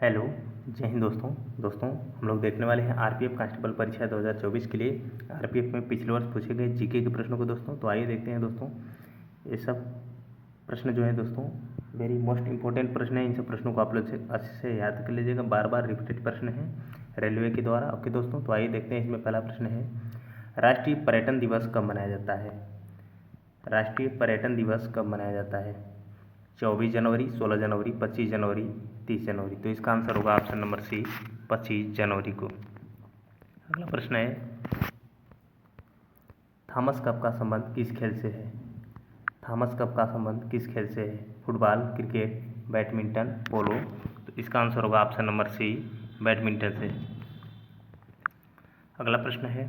Hello, जय हिंद दोस्तों। हम लोग देखने वाले हैं आरपीएफ कांस्टेबल परीक्षा 2024 के लिए आरपीएफ में पिछले वर्ष पूछे गए जीके के प्रश्नों को दोस्तों। तो आइए देखते हैं दोस्तों, ये सब प्रश्न जो है दोस्तों वेरी मोस्ट इंपॉर्टेंट प्रश्न है। इन सब प्रश्नों को आप लोग अच्छे से याद कर लीजिएगा, बार बार रिपीटेड प्रश्न है रेलवे के द्वारा। ओके दोस्तों, तो आइए देखते हैं। इसमें पहला प्रश्न है, राष्ट्रीय पर्यटन दिवस कब मनाया जाता है? राष्ट्रीय पर्यटन दिवस कब मनाया जाता है? 24 जनवरी, 16 जनवरी, 25 जनवरी, 30 जनवरी। तो इसका आंसर होगा ऑप्शन नंबर सी, 25 जनवरी को। अगला प्रश्न है, थॉमस कप का संबंध किस खेल से है? थॉमस कप का संबंध किस खेल से है? फुटबॉल, क्रिकेट, बैडमिंटन, पोलो। तो इसका आंसर होगा ऑप्शन नंबर सी, बैडमिंटन से। अगला प्रश्न है,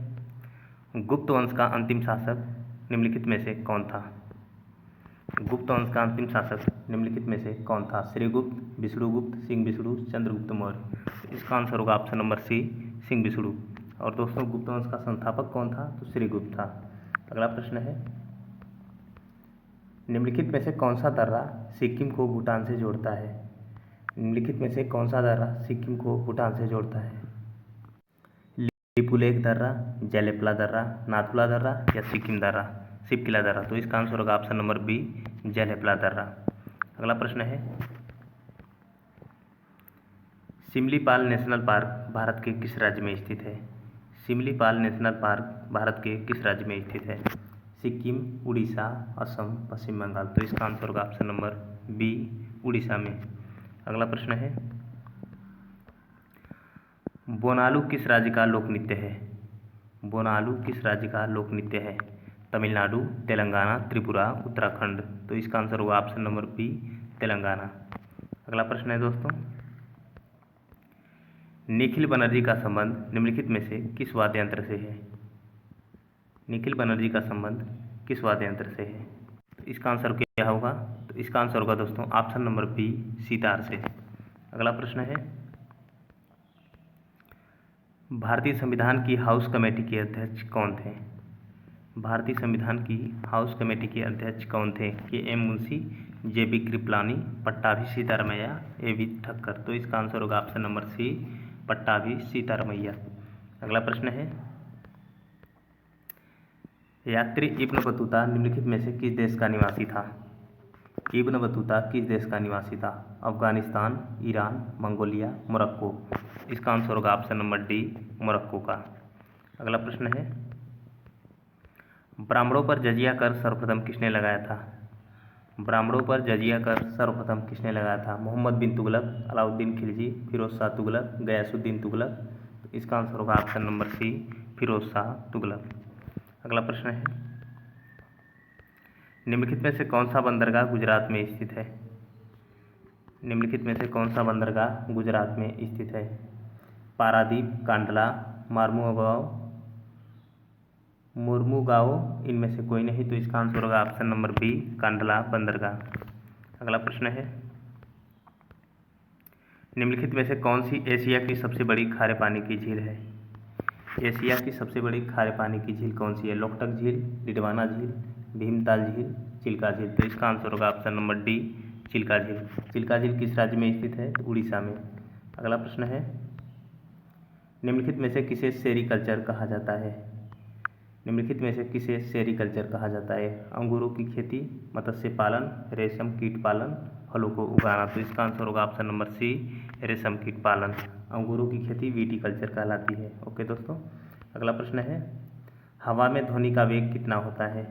गुप्त वंश का अंतिम शासक निम्नलिखित में से कौन था? गुप्त वंश का अंतिम शासक निम्नलिखित में से कौन था? श्रीगुप्त, विष्णुगुप्त, सिंह विष्णु, चंद्रगुप्त मौर्य। इसका आंसर होगा option number C, Simha Vishnu. और दोस्तों, गुप्त वंश का संस्थापक कौन था? तो श्रीगुप्त था। अगला प्रश्न है, निम्नलिखित में से कौन सा दर्रा सिक्किम को भूटान से जोड़ता है? निम्नलिखित में से कौन सा दर्रा सिक्किम को भूटान से जोड़ता है? लिपुलेख दर्रा, जैलेपला दर्रा, नाथुला दर्रा या सिक्किम दर्रा, शिवकिला दर्रा। तो इसका आंसर होगा ऑप्शन नंबर बी, जैलेपला दर्रा। अगला प्रश्न है, सिमलीपाल नेशनल पार्क भारत के किस राज्य में स्थित है? सिमलीपाल नेशनल पार्क भारत के किस राज्य में स्थित है? सिक्किम, उड़ीसा, असम, पश्चिम बंगाल। तो इसका आंसर होगा ऑप्शन नंबर बी, उड़ीसा में। अगला प्रश्न है, बोनालू किस राज्य का लोक नृत्य है? बोनालू किस राज्य का लोक नृत्य है? तमिलनाडु, तेलंगाना, त्रिपुरा, उत्तराखंड। तो इसका आंसर होगा ऑप्शन नंबर बी, तेलंगाना। अगला प्रश्न है दोस्तों, निखिल बनर्जी का संबंध निम्नलिखित में से किस वाद्य यंत्र से है? निखिल बनर्जी का संबंध किस वाद्य यंत्र से है? तो इसका आंसर क्या होगा? तो इसका आंसर होगा दोस्तों ऑप्शन नंबर बी, सितार से। अगला प्रश्न है, भारतीय संविधान की हाउस कमेटी के अध्यक्ष कौन थे? भारतीय संविधान की हाउस कमेटी के अध्यक्ष कौन थे? K M Munshi, J B Kripalani, Pattabhi Sitaramayya, A B Thakkar. तो इसका आंसर होगा option number C, Pattabhi Sitaramayya. अगला प्रश्न है, यात्री इब्न बतूता निम्नलिखित में से किस देश का निवासी था? इब्न बतूता किस देश का निवासी था? Afghanistan, Iran, Mongolia, Morocco. इसका आंसर होगा ऑप्शन नंबर डी, मोरक्को का। अगला प्रश्न है, ब्राह्मणों पर जजिया कर सर्वप्रथम किसने लगाया था? ब्राह्मणों पर जजिया कर सर्वप्रथम किसने लगाया था? मोहम्मद बिन तुगलक, अलाउद्दीन खिलजी, फिरोज शाह तुगलक, गयासुद्दीन तुगलक। इसका आंसर होगा option number C, Firoz Shah Tughlaq. अगला प्रश्न है, निम्नलिखित में से कौन सा बंदरगाह गुजरात में स्थित है? निम्नलिखित में से कौन सा बंदरगाह गुजरात में स्थित है? पारादीप, कांडला, मुर्मुगाओ, इनमें से कोई नहीं। तो इसका आंसर होगा ऑप्शन नंबर बी, कांडला बंदरगाह। अगला प्रश्न है, निम्नलिखित में से कौन सी एशिया की सबसे बड़ी खारे पानी की झील है? एशिया की सबसे बड़ी खारे पानी की झील कौन सी है? लोकटक झील, डिडवाना झील, भीमताल झील, चिल्का झील। तो इसका आंसर होगा ऑप्शन नंबर डी, चिल्का झील। चिल्का झील किस राज्य में स्थित है? उड़ीसा में। अगला प्रश्न है, निम्नलिखित में से किसे सेरीकल्चर कहा जाता है? निम्नलिखित में से किसे सेरीकल्चर कहा जाता है? अंगूरों की खेती, मत्स्य पालन, रेशम कीट पालन, फलों को उगाना। तो इसका आंसर होगा ऑप्शन नंबर सी, रेशम कीट पालन। अंगूरों की खेती विटीकल्चर कहलाती है। ओके दोस्तों, अगला प्रश्न है, हवा में ध्वनि का वेग कितना होता है?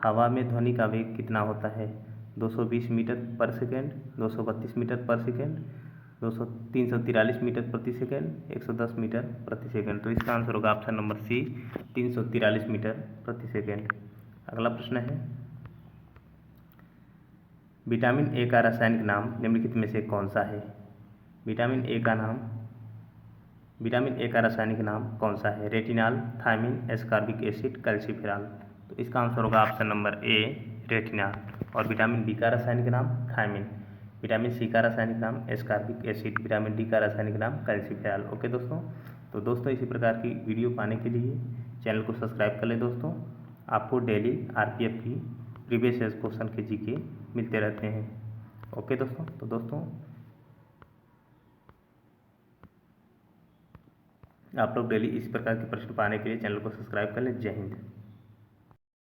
हवा में ध्वनि का वेग कितना होता है? 220 मीटर पर सेकेंड, 232 मीटर पर सेकेंड, 343 मीटर प्रति सेकेंड, 110 मीटर प्रति सेकेंड। तो इसका आंसर होगा ऑप्शन नंबर सी, 343 मीटर प्रति सेकेंड। अगला प्रश्न है, विटामिन ए का रासायनिक नाम निम्नलिखित में से कौन सा है? विटामिन ए का रासायनिक नाम कौन सा है? Retinol, thiamine, ascorbic acid, calciferol. तो इसका आंसर होगा ऑप्शन नंबर ए, रेटिनॉल। और विटामिन बी का रासायनिक नाम थायमिन। विटामिन सी का रासायनिक नाम एस्कॉर्बिक एसिड। विटामिन डी का रासायनिक नाम कैल्सिफेरॉल। ओके दोस्तों, तो दोस्तों इसी प्रकार की वीडियो पाने के लिए चैनल को सब्सक्राइब कर लें दोस्तों। आपको डेली आरपीएफ की प्रीवियस ईयर क्वेश्चन के जीके मिलते रहते हैं। ओके दोस्तों, तो दोस्तों आप लोग डेली इस प्रकार के प्रश्न पाने के लिए चैनल को सब्सक्राइब कर लें। जय हिंद।